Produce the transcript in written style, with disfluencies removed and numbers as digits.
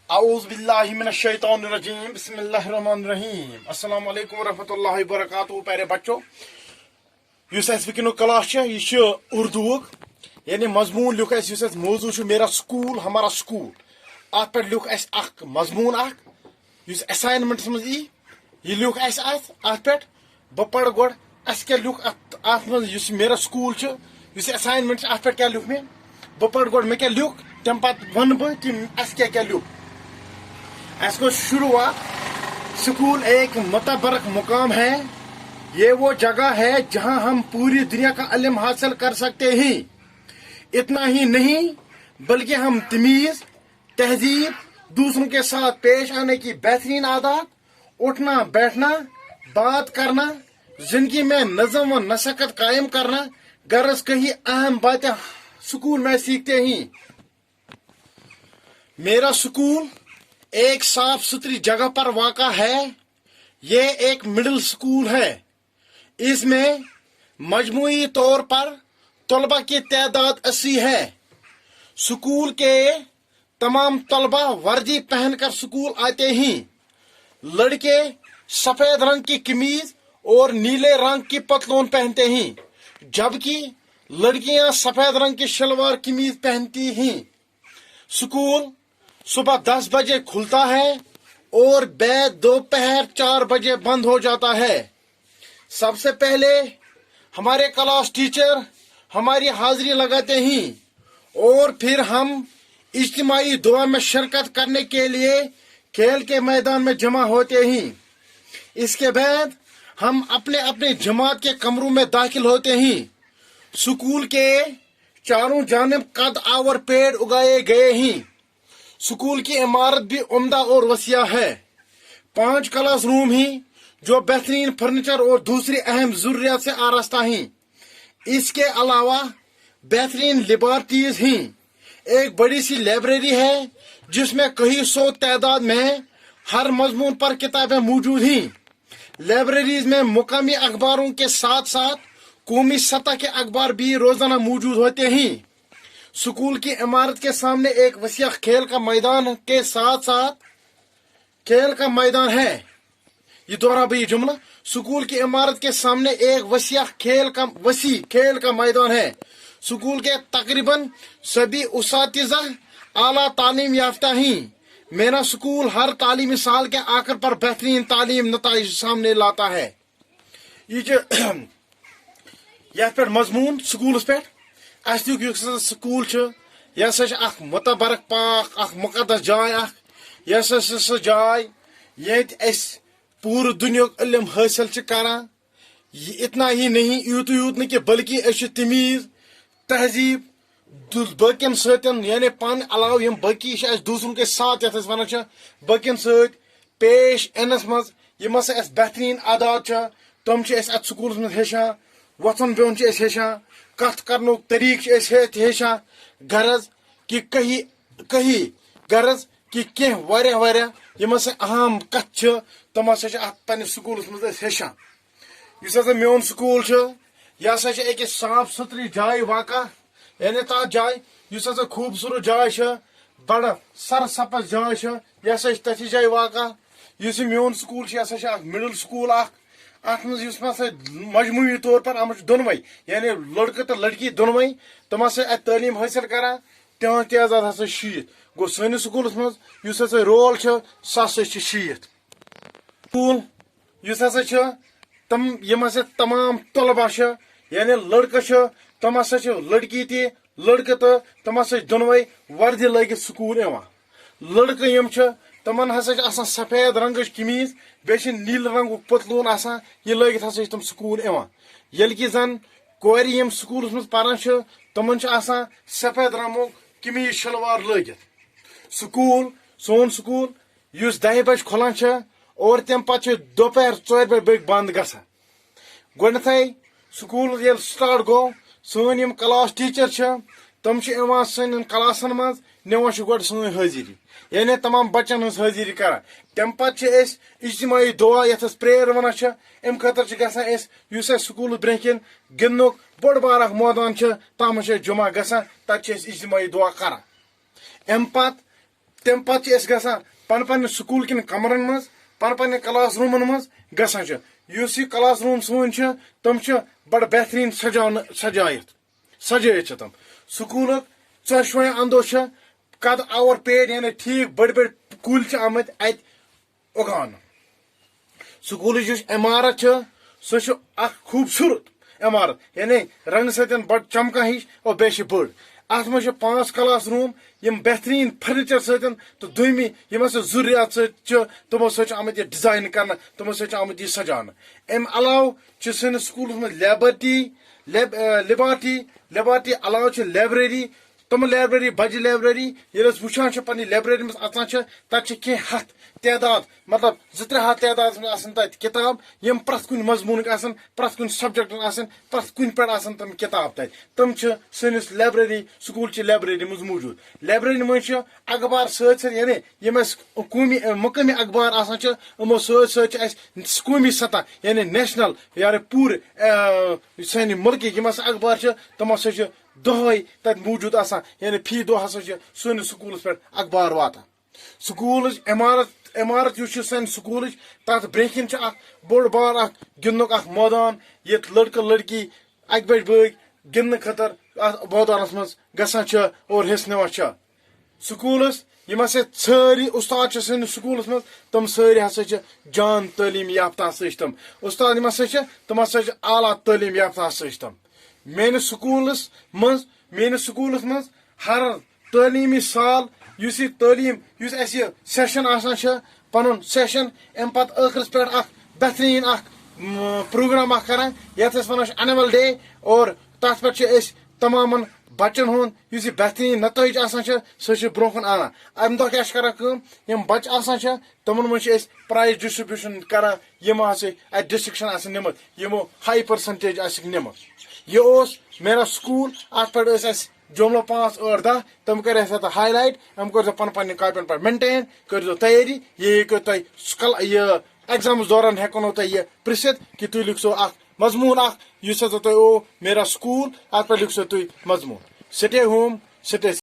اعوذ باللہ من الشیطان الرجیم بسم اللہ الرحمن الرحیم السلام علیکم ورحمۃ اللہ وبرکاتہ پیارے بچوں یس اس وکنو کلاس یہ اردو یعنی مضمون لکھ اس موضوع میرا سکول ہمارا سکول ات پہ لکھ اس مضمون اس اسائنمنٹس مز یہ لکھ اس ات پہ بہ پڑ گوڑ اس کیا لکھ ات مز میرا سکول اس اسائنمنٹ ات پہ کیا لکھ میں بہ پڑ گوڑ میں کیا لکھ تم پتہ ون بہ کہ اس کیا لکھ اس کو شروعات سکول ایک متبرک مقام ہے یہ وہ جگہ ہے جہاں ہم پوری دنیا کا علم حاصل کر سکتے ہیں اتنا ہی نہیں بلکہ ہم تمیز تہذیب دوسروں کے ساتھ پیش آنے کی بہترین عادات اٹھنا بیٹھنا بات کرنا زندگی میں نظم و نسقت قائم کرنا غرض کئی اہم باتیں سکول میں سیکھتے ہیں میرا سکول ایک صاف ستھری جگہ پر واقع ہے یہ ایک مڈل سکول ہے اس میں مجموعی طور پر طلبہ کی تعداد 80 ہے سکول کے تمام طلبہ وردی پہن کر سکول آتے ہیں لڑکے سفید رنگ کی قمیض اور نیلے رنگ کی پتلون پہنتے ہیں جبکہ لڑکیاں سفید رنگ کی شلوار قمیض پہنتی ہیں سکول صبح 10 بجے کھلتا ہے اور بعد دوپہر 4 بجے بند ہو جاتا ہے سب سے پہلے ہمارے کلاس ٹیچر ہماری حاضری لگاتے ہیں اور پھر ہم اجتماعی دعا میں شرکت کرنے کے لیے کھیل کے میدان میں جمع ہوتے ہیں اس کے بعد ہم اپنے اپنے جماعت کے کمروں میں داخل ہوتے ہیں سکول کے چاروں جانب قد آور پیڑ اگائے گئے ہیں سکول کی عمارت بھی عمدہ اور وسیع ہے 5 کلاس روم ہیں جو بہترین فرنیچر اور دوسری اہم ضروریات سے آراستہ ہیں اس کے علاوہ بہترین لیبارٹریز ہیں ایک بڑی سی لائبریری ہے جس میں کئی سو تعداد میں ہر مضمون پر کتابیں موجود ہیں لائبریریز میں مقامی اخباروں کے ساتھ ساتھ قومی سطح کے اخبار بھی روزانہ موجود ہوتے ہیں سکول کی عمارت کے سامنے ایک وسیع کھیل کا میدان کے ساتھ ساتھ کھیل کا میدان ہے یہ دوہرا بھی جملہ سکول کی عمارت کے سامنے ایک وسیع کھیل کا میدان ہے سکول کے تقریباً سبھی اساتذہ اعلیٰ تعلیم یافتہ ہیں میرا سکول ہر تعلیمی سال کے آخر پر بہترین تعلیم نتائج سامنے لاتا ہے یہ پہ مضمون سکولس پہ اس سکول یہ اخ متبرک پاک اخ مقدس جائے یہ سہ جائے یت پور دنیا علم حاصل کران اتنا ہی نہیں یوت کہ بلکہ تمیز تہذیب باقین ستن یعنی پان علاوہ یم باقی دوسروں کے ساتھ یت ونان باقین ست پیش انس مز یم ہسا اس بہترین عادات تم ات سکولس مز ہیچان وتھن بہن ہیچان کت کرنک طریقہ ہیچان غرض کہ غرض کہ واریاہ یم ہسا اہم کت تم ہسا ات پنس سکولس مز ہیچان اس ہسا میون سکول یہ ہسا ایک صاف ستھری جائے واقع یعنی تر جائے اس ہسا خوبصورت جائے بڑ سر سبز جائے یہ ہسا تھی جائے واقع اس میون سکول یہ ہسا مڈل سکول ات مز مجموعی طور پر آمت دونوے یعنی لڑکہ تو لڑکی دونوے تم ہسا ات تعلیم حاصل کران تہذ تعداد ہسا 60 گو سٲنِس سکولس مز یس ہسا رول سہ ہسا 60 سکول یس ہسا تم یم ہسا تمام طلبہ یعنی لڑکہ تم ہسا لڑکی تہ لڑکہ تو تم ہسا دونوے وردی لٲگِتھ سکول یوان لڑکہ یم تمن ہسا سفید رنگچ قمیض بیٚیہِ نیل رنگُک پتلون آسان یہ لٲگِتھ ہسا تم سکول یوان ییٚلہِ کہِ زن کورِ یم سکولس مز پران تمن آسان سفید رنگُک قمیض شلوار لٲگِتھ سکول سون سکول یس 10 بج کھلان اور تم پتہ دوپہر 4 بج بند گژھان گۄڈنیٚتھٕے سکول ییٚلہِ سٹارٹ گوٚو سٲنۍ یم کلاس ٹیچر تم یوان سانٮ۪ن کلاسن مز نوان گۄڈٕ سٲنۍ حٲضری یعنی تمام بچن ہز حاضری کران تم پتہ اجتماعی دعا یتھ پریئر ونان ام خاطر گژھان اس سکول برہ کن گندنک بوڑ بار اخ مٲدان تتھ مز جمع گژھان تتہ اجتماعی دعا کران ام پتہ تم پتہ گژھان پن سکول کن کمرن مز پن کلاس رومن مز گژھان اس یہ کلاس روم سون تم بڑ بہترین سجائت تم سکول ژۄشوے اندو قد اور پیڑ یعنی ٹھیک بڑ کل آمت ات اگان سکول عمارت سہ خوبصورت عمارت یعنی رنگ ستین بڑ چمکان ہش اور بیٚیہِ بڑ ات مجھ 5 کلاس روم یم بہترین فرنیچر ستین تو دویمی یم ضروریات تمو سۭتۍ آمت یہ ڈیزائن کرنا تمو سۭتۍ آمت یہ سجانا ام علاوہ سٲنِس سکولس مز لیبارٹی علاوہ لائبریری تم لائبریری بجہ لائبریری یل وچان پنہ لائبریری مز اچان تک کی ہتھ تعداد مطلب 2-3 ہتھ تعداد تت کتاب یم پرت کن مضمون پرت کن سبجیکٹ پرت کن پہ تم کتاب تم سنس لائبریری سکول چہ لائبریری مز موجود لائبریری مز اخبار ست یعنی یم قومی مقامی اخبار آمو ست قومی سطح یعنی نیشنل یعنی پور سانہ ملک یم اخبار تمو سہ دہے تت موجود آسان یعنی فی دہ ہسا سٲنِس سکولس پہ اخبار واتان سکولچ عمارت سان سکول تر برکن بوڑ بار گندنک مٲدان یت لڑکہ لڑکی اکہ بج بٲگۍ گندنہٕ خٲطرٕ اتھ مٲدانس مز گژھان اور حصہٕ نوان سکولس یم ہسا سٲری استاد سٲنِس سکولس مز تم سٲری ہسا جان تعلیٖم یافتہ ہسا تم استاد یم ہسا تم ہسا اعلیٰ تعلیٖم یافتہ ہسا تم میٲنِس سکولس مز ہر تعلیمی سال اس یہ تعلیم اس سیشن آسان پن سیشن ام پتہ ٲخرس پہ بہترین پروگرام کران یتھ ونان اینول ڈے اور تر پہ تمام بچن ہند اس بہترین نتائج آسان سہ برو کن انا ام دہ کیا کران یم بچہ آسان تمن مجھ پرائز ڈسٹریبیوشن کران یم ات ڈسٹرکشن آسن نمت یمو ہائی پرسنٹیج آسک نمت یہ میرا سکول ات پہ جملہ 5-8-10 تم کر ہائی لائٹ ام کر پن کاپین پہ مینٹین کرو تیاری یہ یہ ایگزامس دوران ہیکو تہ یہ پرژھِتھ کہ تھی لکھو مضمون اس تہ میرا سکول ات پہ لکھو تھی مضمون سٹے ہوم سٹے